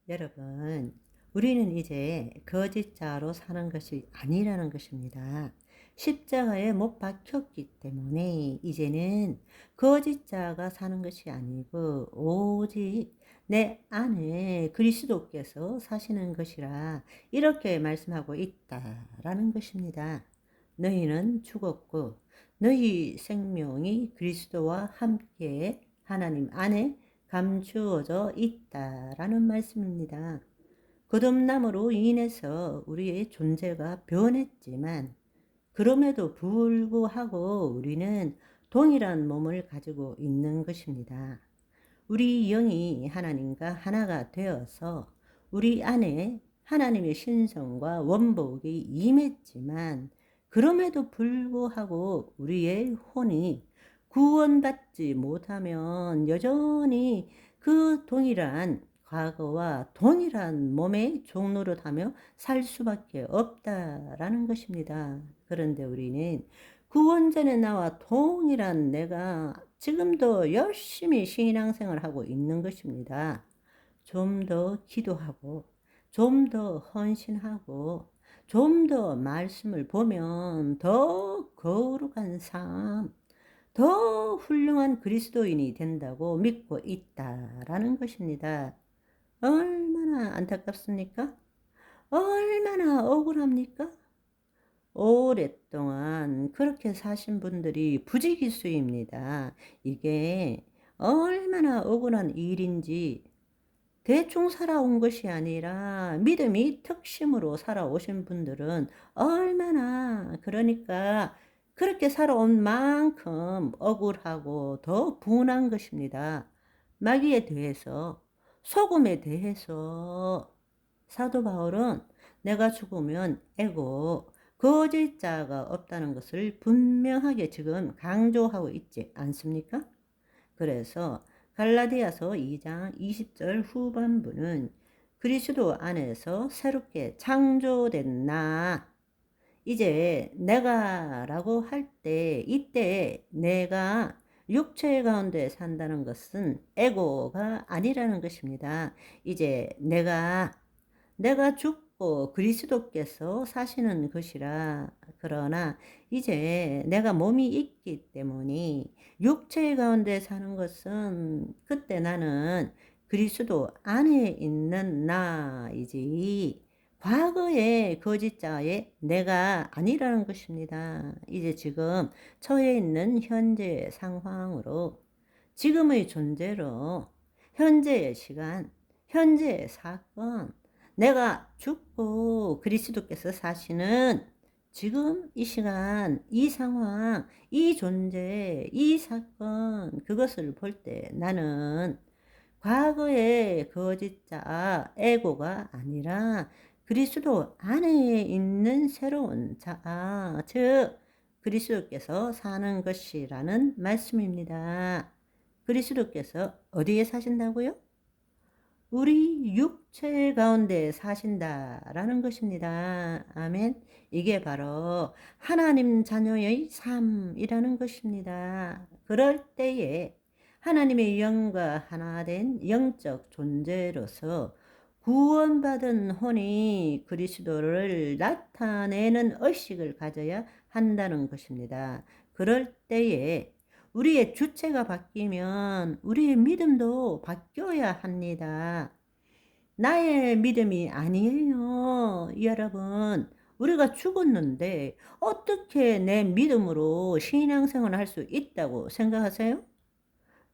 여러분, 우리는 이제 거짓자로 사는 것이 아니라는 것입니다. 십자가에 못 박혔기 때문에 이제는 거짓자가 사는 것이 아니고 오직 내 안에 그리스도께서 사시는 것이라 이렇게 말씀하고 있다라는 것입니다. 너희는 죽었고 너희 생명이 그리스도와 함께 하나님 안에 감추어져 있다라는 말씀입니다. 거듭남으로 인해서 우리의 존재가 변했지만 그럼에도 불구하고 우리는 동일한 몸을 가지고 있는 것입니다. 우리 영이 하나님과 하나가 되어서 우리 안에 하나님의 신성과 원복이 임했지만 그럼에도 불구하고 우리의 혼이 구원받지 못하면 여전히 그 동일한 과거와 동일한 몸의 종노릇하며 살 수밖에 없다라는 것입니다. 그런데 우리는 구원전에 나와 동일한 내가 지금도 열심히 신앙생활을 하고 있는 것입니다. 좀 더 기도하고 좀 더 헌신하고 좀 더 말씀을 보면 더 거룩한 삶, 더 훌륭한 그리스도인이 된다고 믿고 있다라는 것입니다. 얼마나 안타깝습니까? 얼마나 억울합니까? 오랫동안 그렇게 사신 분들이 부지기수입니다. 이게 얼마나 억울한 일인지 대충 살아온 것이 아니라 믿음이 특심으로 살아오신 분들은 얼마나 그러니까 그렇게 살아온 만큼 억울하고 더 분한 것입니다. 마귀에 대해서 소금에 대해서 사도 바울은 내가 죽으면 애고 거짓자가 없다는 것을 분명하게 지금 강조하고 있지 않습니까? 그래서 갈라디아서 2장 20절 후반부는 그리스도 안에서 새롭게 창조된 나, 이제 내가라고 할 때 이때 내가 육체 가운데 산다는 것은 에고가 아니라는 것입니다. 이제 내가 죽고 그리스도께서 사시는 것이라. 그러나 이제 내가 몸이 있기 때문에 육체 가운데 사는 것은 그때 나는 그리스도 안에 있는 나이지 과거의 거짓자의 내가 아니라는 것입니다. 이제 지금 처해 있는 현재의 상황으로 지금의 존재로 현재의 시간, 현재의 사건, 내가 죽고 그리스도께서 사시는 지금 이 시간, 이 상황, 이 존재, 이 사건, 그것을 볼 때 나는 과거의 거짓자, 에고가 아니라 그리스도 안에 있는 새로운 자, 즉 그리스도께서 사는 것이라는 말씀입니다. 그리스도께서 어디에 사신다고요? 우리 육체 가운데 사신다라는 것입니다. 아멘. 이게 바로 하나님 자녀의 삶이라는 것입니다. 그럴 때에 하나님의 영과 하나 된 영적 존재로서 구원받은 혼이 그리스도를 나타내는 의식을 가져야 한다는 것입니다. 그럴 때에 우리의 주체가 바뀌면 우리의 믿음도 바뀌어야 합니다. 나의 믿음이 아니에요, 여러분. 우리가 죽었는데 어떻게 내 믿음으로 신앙생활을 할 수 있다고 생각하세요?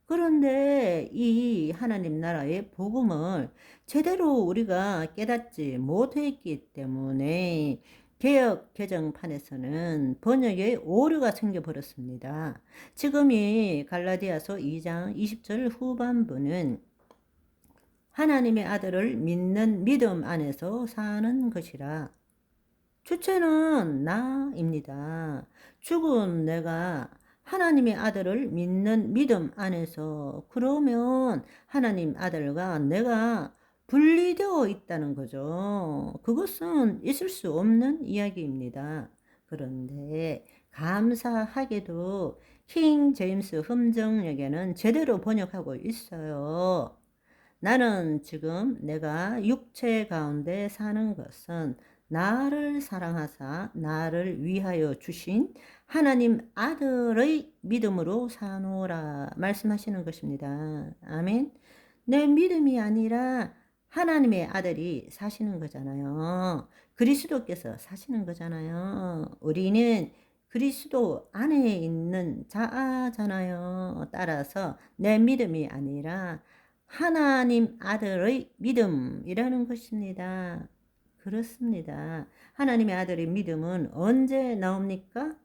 그런데 이 하나님 나라의 복음을 제대로 우리가 깨닫지 못했기 때문에 개역 개정판에서는 번역에 오류가 생겨버렸습니다. 지금 이 갈라디아서 2장 20절 후반부는 하나님의 아들을 믿는 믿음 안에서 사는 것이라. 주체는 나입니다. 죽은 내가 하나님의 아들을 믿는 믿음 안에서 그러면 하나님 아들과 내가 분리되어 있다는 거죠. 그것은 있을 수 없는 이야기입니다. 그런데 감사하게도 킹 제임스 흠정역에는 제대로 번역하고 있어요. 나는 지금 내가 육체 가운데 사는 것은 나를 사랑하사 나를 위하여 주신 하나님 아들의 믿음으로 사노라 말씀하시는 것입니다. 아멘. 내 믿음이 아니라 하나님의 아들이 사시는 거잖아요. 그리스도께서 사시는 거잖아요. 우리는 그리스도 안에 있는 자아잖아요. 따라서 내 믿음이 아니라 하나님 아들의 믿음이라는 것입니다. 그렇습니다. 하나님의 아들의 믿음은 언제 나옵니까?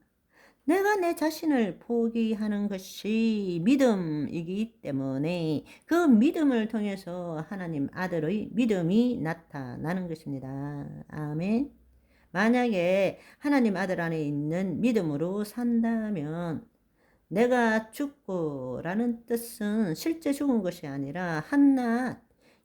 내가 내 자신을 포기하는 것이 믿음이기 때문에 그 믿음을 통해서 하나님 아들의 믿음이 나타나는 것입니다. 아멘. 만약에 하나님 아들 안에 있는 믿음으로 산다면 내가 죽고라는 뜻은 실제 죽은 것이 아니라 한낱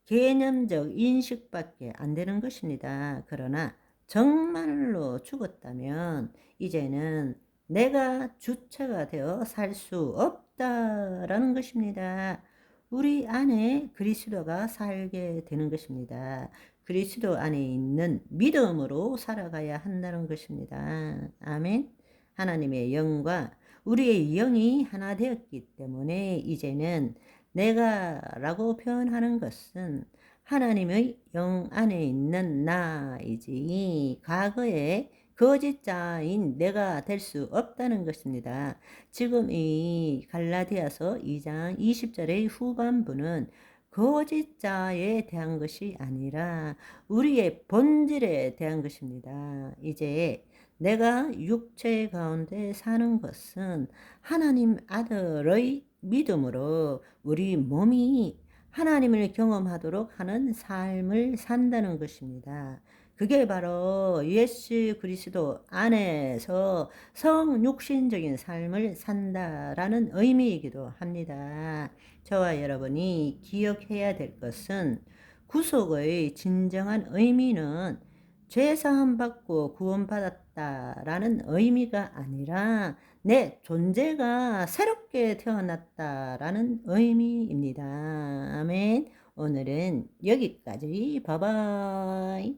개념적 인식밖에 안 되는 것입니다. 그러나 정말로 죽었다면 이제는 내가 주체가 되어 살 수 없다라는 것입니다. 우리 안에 그리스도가 살게 되는 것입니다. 그리스도 안에 있는 믿음으로 살아가야 한다는 것입니다. 아멘. 하나님의 영과 우리의 영이 하나 되었기 때문에 이제는 내가라고 표현하는 것은 하나님의 영 안에 있는 나이지 과거에 거짓자인 내가 될 수 없다는 것입니다. 지금 이 갈라디아서 2장 20절의 후반부는 거짓자에 대한 것이 아니라 우리의 본질에 대한 것입니다. 이제 내가 육체 가운데 사는 것은 하나님 아들의 믿음으로 우리 몸이 하나님을 경험하도록 하는 삶을 산다는 것입니다. 그게 바로 예수 그리스도 안에서 성육신적인 삶을 산다라는 의미이기도 합니다. 저와 여러분이 기억해야 될 것은 구속의 진정한 의미는 죄사함 받고 구원받았다라는 의미가 아니라 내 존재가 새롭게 태어났다라는 의미입니다. 아멘. 오늘은 여기까지. 바이바이.